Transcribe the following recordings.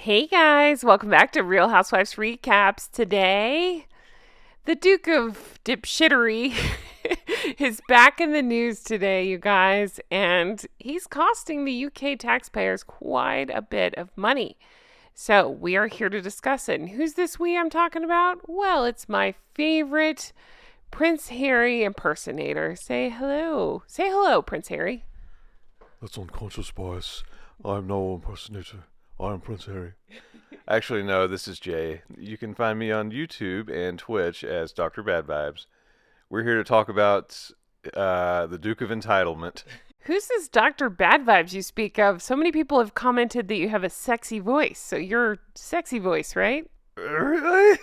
Hey guys, welcome back to Real Housewives Recaps. Today, the Duke of Dipshittery is back in the news today, you guys, and he's costing the UK taxpayers quite a bit of money. So, we are here to discuss it. And who's this we I'm talking about? Well, it's my favorite Prince Harry impersonator. Say hello. Say hello, Prince Harry. That's unconscious bias. I'm no impersonator. I'm Prince Harry. Actually, no, this is Jay. You can find me on YouTube and Twitch as Dr. Bad Vibes. We're here to talk about the Duke of Entitlement. Who's this Dr. Bad Vibes you speak of? So many people have commented that you have a sexy voice. So you're sexy voice, right? Really?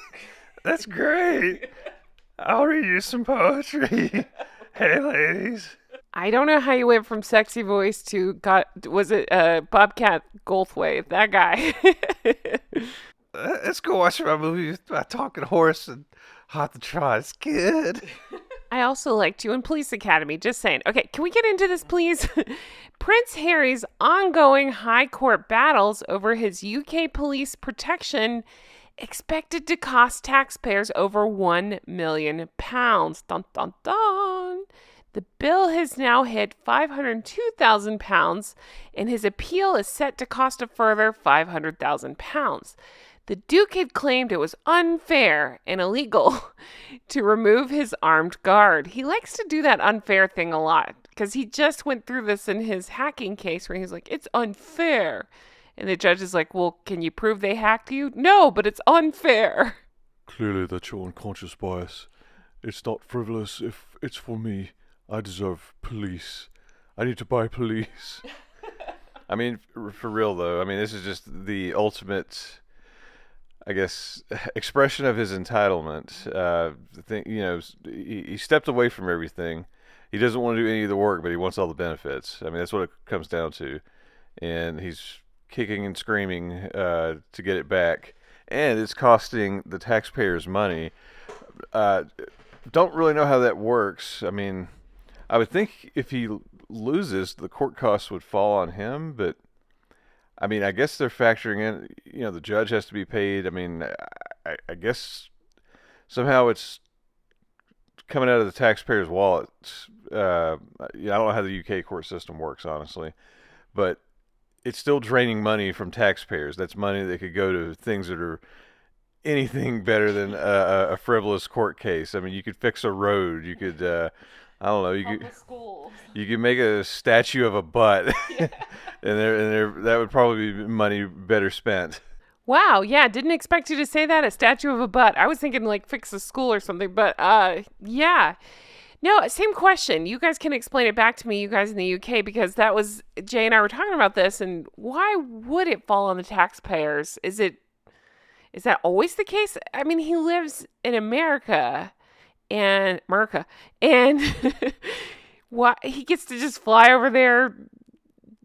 That's great. I'll read you some poetry. Hey, ladies. I don't know how you went from sexy voice to was it Bobcat Goldthwait, that guy? Let's go watch my movie with my talking horse and Hot to Trot. It's good. I also liked you in Police Academy, just saying. Okay, can we get into this, please? Prince Harry's ongoing high court battles over his UK police protection expected to cost taxpayers over £1 million. Dun, dun, dun. The bill has now hit £502,000, and his appeal is set to cost a further £500,000. The Duke had claimed it was unfair and illegal to remove his armed guard. He likes to do that unfair thing a lot because he just went through this in his hacking case where he's like, it's unfair. And the judge is like, well, can you prove they hacked you? No, but it's unfair. Clearly, that's your unconscious bias. It's not frivolous if it's for me. I deserve police. I need to buy police. I mean, for real, though, I mean, this is just the ultimate, I guess, expression of his entitlement. He stepped away from everything. He doesn't want to do any of the work, but he wants all the benefits. I mean, that's what it comes down to. And he's kicking and screaming to get it back. And it's costing the taxpayers money. Don't really know how that works. I mean, I would think if he loses, the court costs would fall on him, but I mean, I guess they're factoring in, the judge has to be paid. I mean, I guess somehow it's coming out of the taxpayer's wallet. I don't know how the UK court system works, honestly, but it's still draining money from taxpayers. That's money that could go to things that are anything better than a frivolous court case. I mean, you could fix a road. You could, I don't know. You could make a statue of a butt, yeah. and that would probably be money better spent. Wow, yeah, didn't expect you to say that, a statue of a butt. I was thinking like fix a school or something, but yeah. No, same question. You guys can explain it back to me, you guys in the UK, because that was, Jay and I were talking about this, and why would it fall on the taxpayers? Is that always the case? I mean, he lives in America. And what he gets to just fly over there,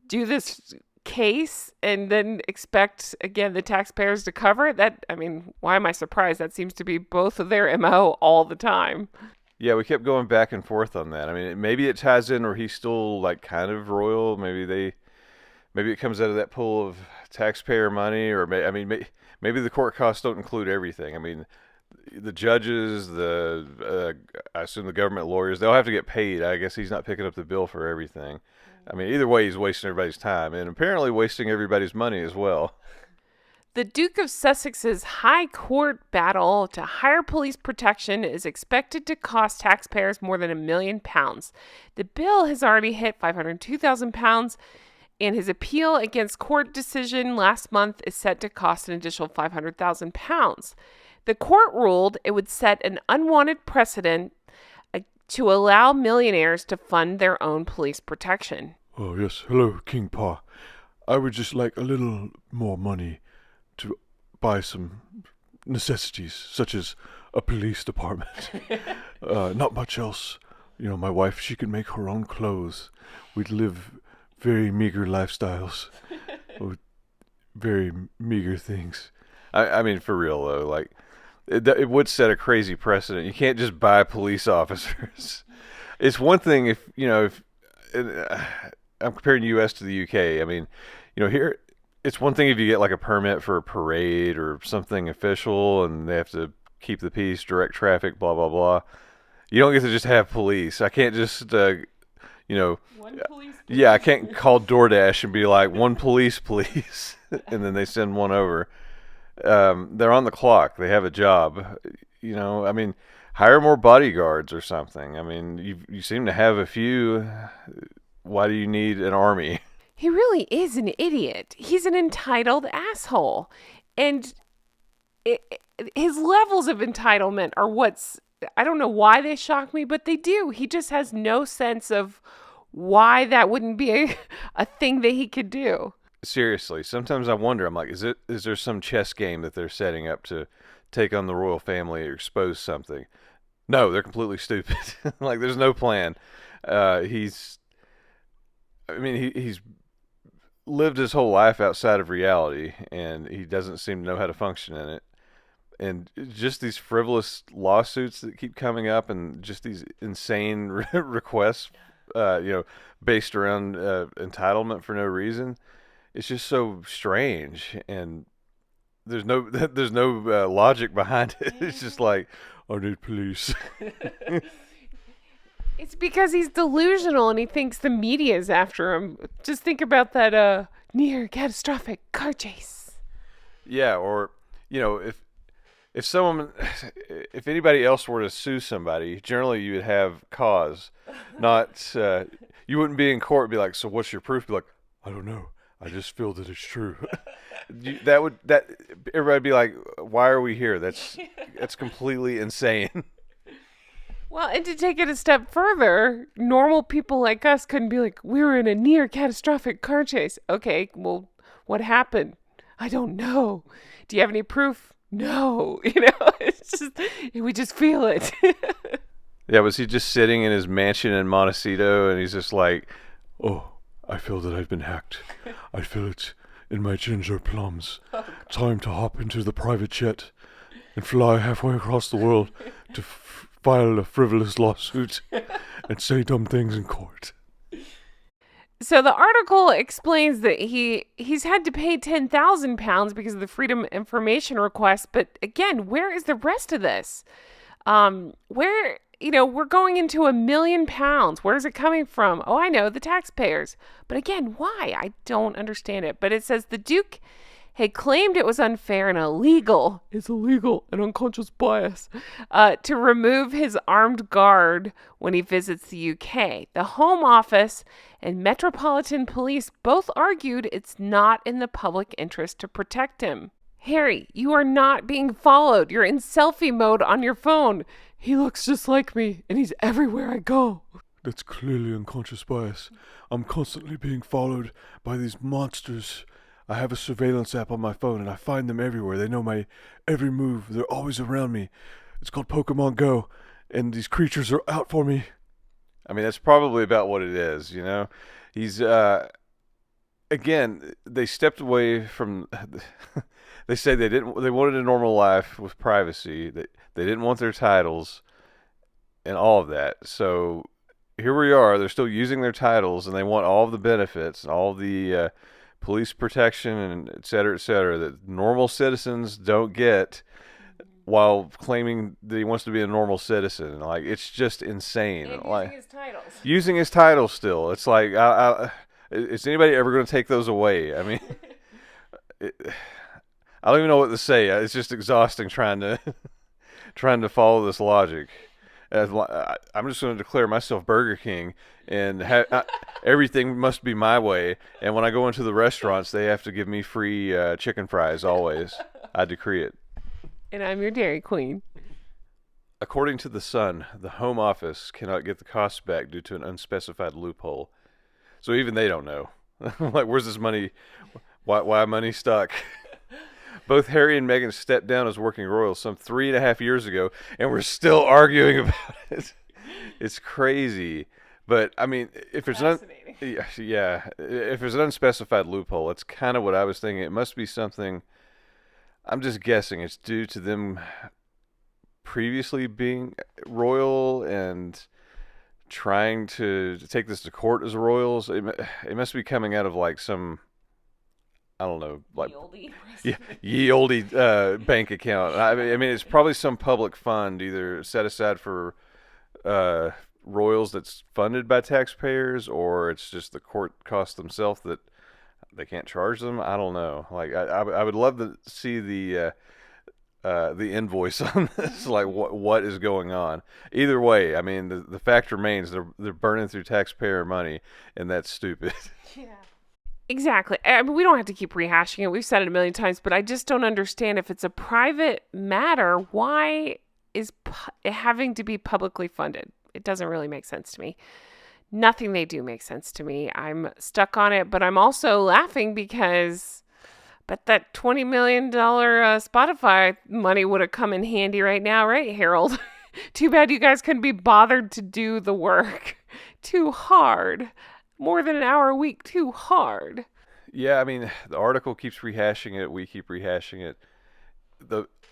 do this case, and then expect again the taxpayers to cover it. That, I mean, why am I surprised? That seems to be both of their MO all the time. Yeah, we kept going back and forth on that. I mean, maybe it ties in, or he's still like kind of royal. Maybe it comes out of that pool of taxpayer money, or maybe the court costs don't include everything. I mean, the judges, I assume the government lawyers, they'll have to get paid. I guess he's not picking up the bill for everything. I mean, either way, he's wasting everybody's time and apparently wasting everybody's money as well. The Duke of Sussex's high court battle to hire police protection is expected to cost taxpayers more than £1 million. The bill has already hit £502,000, and his appeal against court decision last month is set to cost an additional £500,000. The court ruled it would set an unwanted precedent to allow millionaires to fund their own police protection. Oh, yes. Hello, King Pa. I would just like a little more money to buy some necessities, such as a police department. Not much else. My wife, she can make her own clothes. We'd live very meager lifestyles. Very meager things. I mean, for real, though, like, it would set a crazy precedent. You can't just buy police officers. It's one thing if I'm comparing the U.S. to the U.K. I mean, here it's one thing if you get like a permit for a parade or something official and they have to keep the peace, direct traffic, blah, blah, blah. You don't get to just have police. I can't just, One police. yeah, I can't call DoorDash and be like, one police, please. And then they send one over. They're on the clock. They have a job. I mean, hire more bodyguards or something. I mean, you seem to have a few. Why do you need an army? He really is an idiot. He's an entitled asshole. And his levels of entitlement are I don't know why they shock me, but they do. He just has no sense of why that wouldn't be a thing that he could do. Seriously, sometimes I wonder, I'm like, is there some chess game that they're setting up to take on the royal family or expose something? No, they're completely stupid. Like, there's no plan. He's lived his whole life outside of reality, and he doesn't seem to know how to function in it. And just these frivolous lawsuits that keep coming up, and just these insane requests, based around entitlement for no reason. It's just so strange, and there's no logic behind it. It's just like, I need police. It's because he's delusional and he thinks the media is after him. Just think about that near catastrophic car chase. yeah, or if someone, if anybody else were to sue somebody, generally you would have cause, not you wouldn't be in court and be like, so what's your proof? Be like, I don't know. I just feel that it's true. that everybody'd be like, why are we here? That's completely insane. Well, and to take it a step further, normal people like us couldn't be like, we were in a near catastrophic car chase. Okay, well, what happened? I don't know. Do you have any proof? No. It's just, we just feel it. Yeah, was he just sitting in his mansion in Montecito and he's just like, Oh, I feel that I've been hacked. I feel it in my ginger plums. Time to hop into the private jet and fly halfway across the world to file a frivolous lawsuit and say dumb things in court. So the article explains that he's had to pay £10,000 because of the Freedom of Information request. But again, where is the rest of this? We're going into £1 million. Where is it coming from? Oh, I know, the taxpayers. But again, why? I don't understand it. But it says the Duke had claimed it was unfair and illegal. It's illegal and unconscious bias to remove his armed guard when he visits the UK. The Home Office and Metropolitan Police both argued it's not in the public interest to protect him. Harry, you are not being followed. You're in selfie mode on your phone. He looks just like me, and he's everywhere I go. That's clearly unconscious bias. I'm constantly being followed by these monsters. I have a surveillance app on my phone, and I find them everywhere. They know my every move. They're always around me. It's called Pokemon Go, and these creatures are out for me. I mean, that's probably about what it is, He's, again, they stepped away from, they say they wanted a normal life with privacy. They didn't want their titles and all of that. So here we are. They're still using their titles, and they want all of the benefits and all the police protection and et cetera, that normal citizens don't get, while claiming that he wants to be a normal citizen. Like, it's just insane. And like, using his titles. Using his titles still. It's like, is anybody ever going to take those away? I mean, I don't even know what to say. It's just exhausting trying to follow this logic. I'm just going to declare myself Burger King, and everything must be my way. And when I go into the restaurants, they have to give me free chicken fries always. I decree it. And I'm your Dairy Queen. According to The Sun, the Home Office cannot get the costs back due to an unspecified loophole. So even they don't know. Like, where's this money? Why money stuck? Both Harry and Meghan stepped down as working royals some 3.5 years ago, and we're still arguing about it. It's crazy. But, I mean, if there's if there's an unspecified loophole, that's kind of what I was thinking. It must be something, I'm just guessing, it's due to them previously being royal and trying to take this to court as royals. It must be coming out of, like, some, I don't know, like The oldie. yeah, ye olde bank account. I mean, it's probably some public fund either set aside for uh, royals that's funded by taxpayers, or it's just the court costs themselves that they can't charge them. I don't know. Like I would love to see the invoice on this, like what is going on. Either way, I mean, the fact remains they're burning through taxpayer money, and that's stupid. Yeah. Exactly. I mean, we don't have to keep rehashing it. We've said it a million times, but I just don't understand if it's a private matter, why is it having to be publicly funded? It doesn't really make sense to me. Nothing they do makes sense to me. I'm stuck on it, but I'm also laughing because but that $20 million Spotify money would have come in handy right now, right, Harold? Too bad you guys couldn't be bothered to do the work. Too hard. More than an hour a week, too hard. Yeah, I mean, the article keeps rehashing it. We keep rehashing it.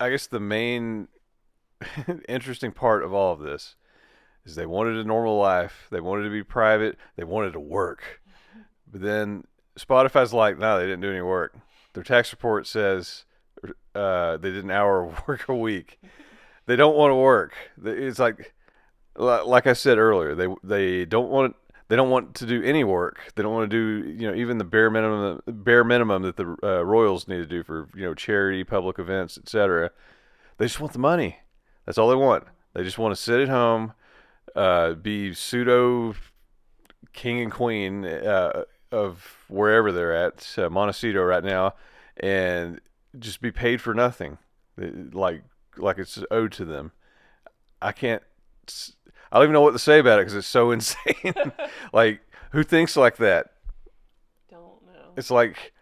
I guess the main interesting part of all of this is they wanted a normal life. They wanted to be private. They wanted to work. But then Spotify's like, no, they didn't do any work. Their tax report says they did an hour of work a week. They don't want to work. It's like I said earlier, they don't want to do any work. They don't want to do even the bare minimum that the royals need to do for charity, public events, etc. They just want the money. That's all they want. They just want to sit at home, be pseudo king and queen of wherever they're at, Montecito right now, and just be paid for nothing, like it's owed to them. I don't even know what to say about it because it's so insane. Like, who thinks like that? Don't know. It's like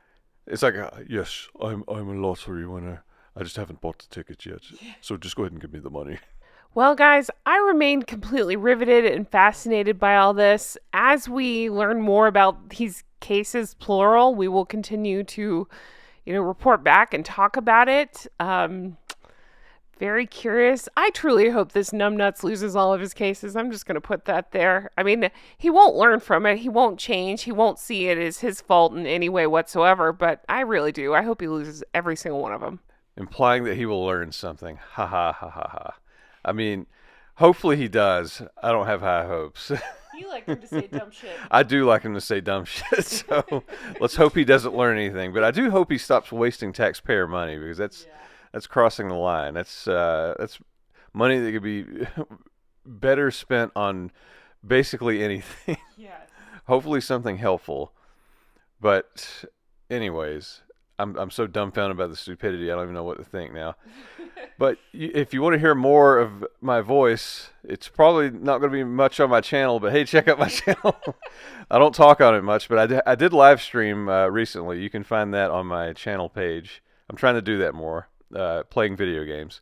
Yes, I'm a lottery winner. I just haven't bought the ticket yet. So just go ahead and give me the money. Well, guys, I remain completely riveted and fascinated by all this. As we learn more about these cases, plural, we will continue to, report back and talk about it. Very curious. I truly hope this numbnuts loses all of his cases. I'm just going to put that there. I mean, he won't learn from it. He won't change. He won't see it as his fault in any way whatsoever. But I really do. I hope he loses every single one of them. Implying that he will learn something. Ha ha ha ha ha. I mean, hopefully he does. I don't have high hopes. You like him to say dumb shit. I do like him to say dumb shit, so let's hope he doesn't learn anything. But I do hope he stops wasting taxpayer money, because that's crossing the line. That's money that could be better spent on basically anything. Yes. Hopefully something helpful. But anyways, I'm so dumbfounded by the stupidity, I don't even know what to think now. But if you want to hear more of my voice, it's probably not going to be much on my channel, but hey, check out my channel. I don't talk on it much, but I did live stream recently. You can find that on my channel page. I'm trying to do that more, playing video games.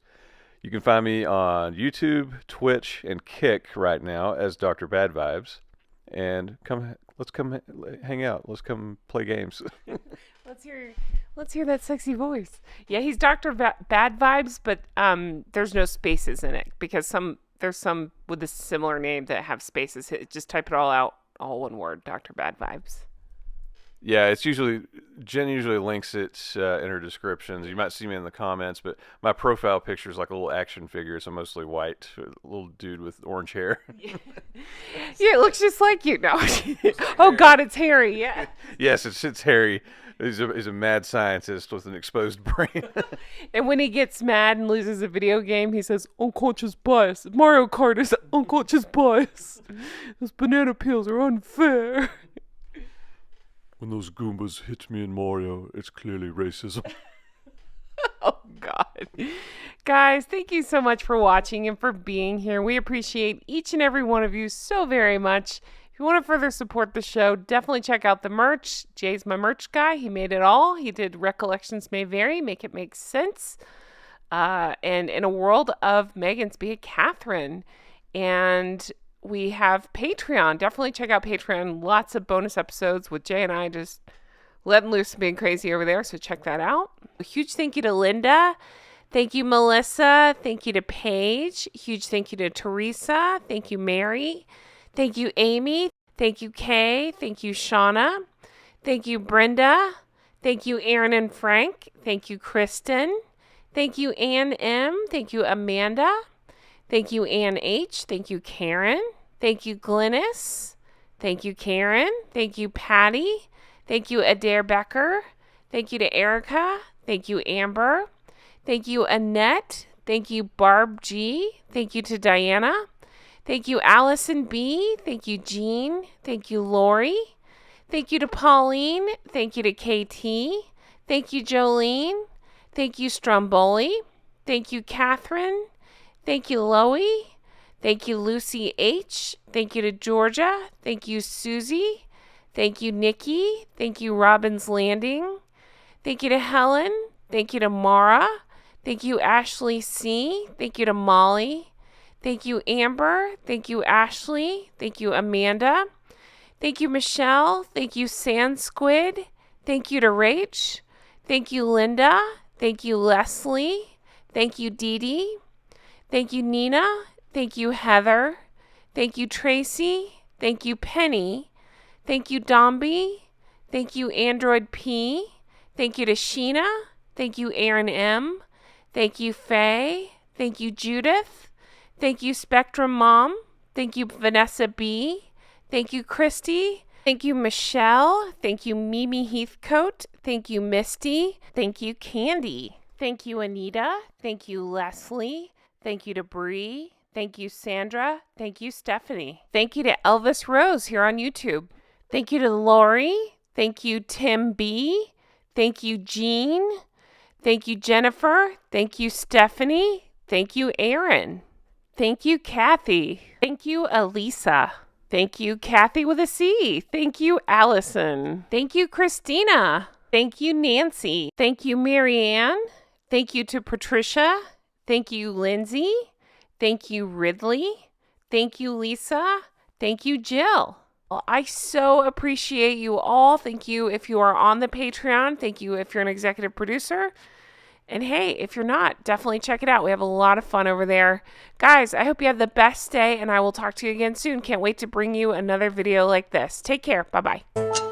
You can find me on YouTube, Twitch, and Kick right now as Dr. Bad Vibes. And let's come hang out. Let's come play games. Let's hear that sexy voice. Yeah, he's Dr. Bad Vibes, but there's no spaces in it, because there's some with a similar name that have spaces. Just type it all out, all one word, Dr. Bad Vibes. Yeah, it's Jen usually links it in her descriptions. You might see me in the comments, but my profile picture is like a little action figure. So I'm mostly white, a little dude with orange hair. Yeah, it looks just like you. No. Oh God, it's Harry. Yeah. Yes, it's Harry. He's a mad scientist with an exposed brain. And when he gets mad and loses a video game, he says, "Unconscious bias. Mario Kart is unconscious bias. Those banana peels are unfair." When those Goombas hit me in Mario, it's clearly racism. Oh, God. Guys, thank you so much for watching and for being here. We appreciate each and every one of you so very much. If you want to further support the show, definitely check out the merch. Jay's my merch guy. He made it all. He did Recollections May Vary, make it make sense. And in a world of Meghan's, be a Catherine. And we have Patreon. Definitely check out Patreon. Lots of bonus episodes with Jay and I just letting loose and being crazy over there. So check that out. A huge thank you to Linda. Thank you, Melissa. Thank you to Paige. Huge thank you to Teresa. Thank you, Mary. Thank you, Amy. Thank you, Kay. Thank you, Shauna. Thank you, Brenda. Thank you, Aaron and Frank. Thank you, Kristen. Thank you, Ann M. Thank you, Amanda. Thank you, Ann H. Thank you, Karen. Thank you, Glynis. Thank you, Karen. Thank you, Patty. Thank you, Adair Becker. Thank you to Erica. Thank you, Amber. Thank you, Annette. Thank you, Barb G. Thank you to Diana. Thank you, Allison B. Thank you, Jean. Thank you, Lori. Thank you to Pauline. Thank you to KT. Thank you, Jolene. Thank you, Stromboli. Thank you, Catherine. Thank you, Loie. Thank you, Lucy H. Thank you to Georgia. Thank you, Susie. Thank you, Nikki. Thank you, Robbins Landing. Thank you to Helen. Thank you to Mara. Thank you, Ashley C. Thank you to Molly. Thank you, Amber. Thank you, Ashley. Thank you, Amanda. Thank you, Michelle. Thank you, Sand Squid. Thank you to Rach. Thank you, Linda. Thank you, Leslie. Thank you, Dee Dee. Thank you, Nina. Thank you, Heather. Thank you, Tracy. Thank you, Penny. Thank you, Dombey. Thank you, Android P. Thank you to Sheena. Thank you, Aaron M. Thank you, Faye. Thank you, Judith. Thank you, Spectrum Mom. Thank you, Vanessa B. Thank you, Christy. Thank you, Michelle. Thank you, Mimi Heathcote. Thank you, Misty. Thank you, Candy. Thank you, Anita. Thank you, Leslie. Thank you to Bree. Thank you, Sandra. Thank you, Stephanie. Thank you to Elvis Rose here on YouTube. Thank you to Lori. Thank you, Tim B. Thank you, Jean. Thank you, Jennifer. Thank you, Stephanie. Thank you, Aaron. Thank you, Kathy. Thank you, Elisa. Thank you, Kathy with a C. Thank you, Allison. Thank you, Christina. Thank you, Nancy. Thank you, Marianne. Thank you to Patricia. Thank you, Lindsay. Thank you, Ridley. Thank you, Lisa. Thank you, Jill. Well, I so appreciate you all. Thank you if you are on the Patreon. Thank you if you're an executive producer. And hey, if you're not, definitely check it out. We have a lot of fun over there. Guys, I hope you have the best day, and I will talk to you again soon. Can't wait to bring you another video like this. Take care. Bye-bye.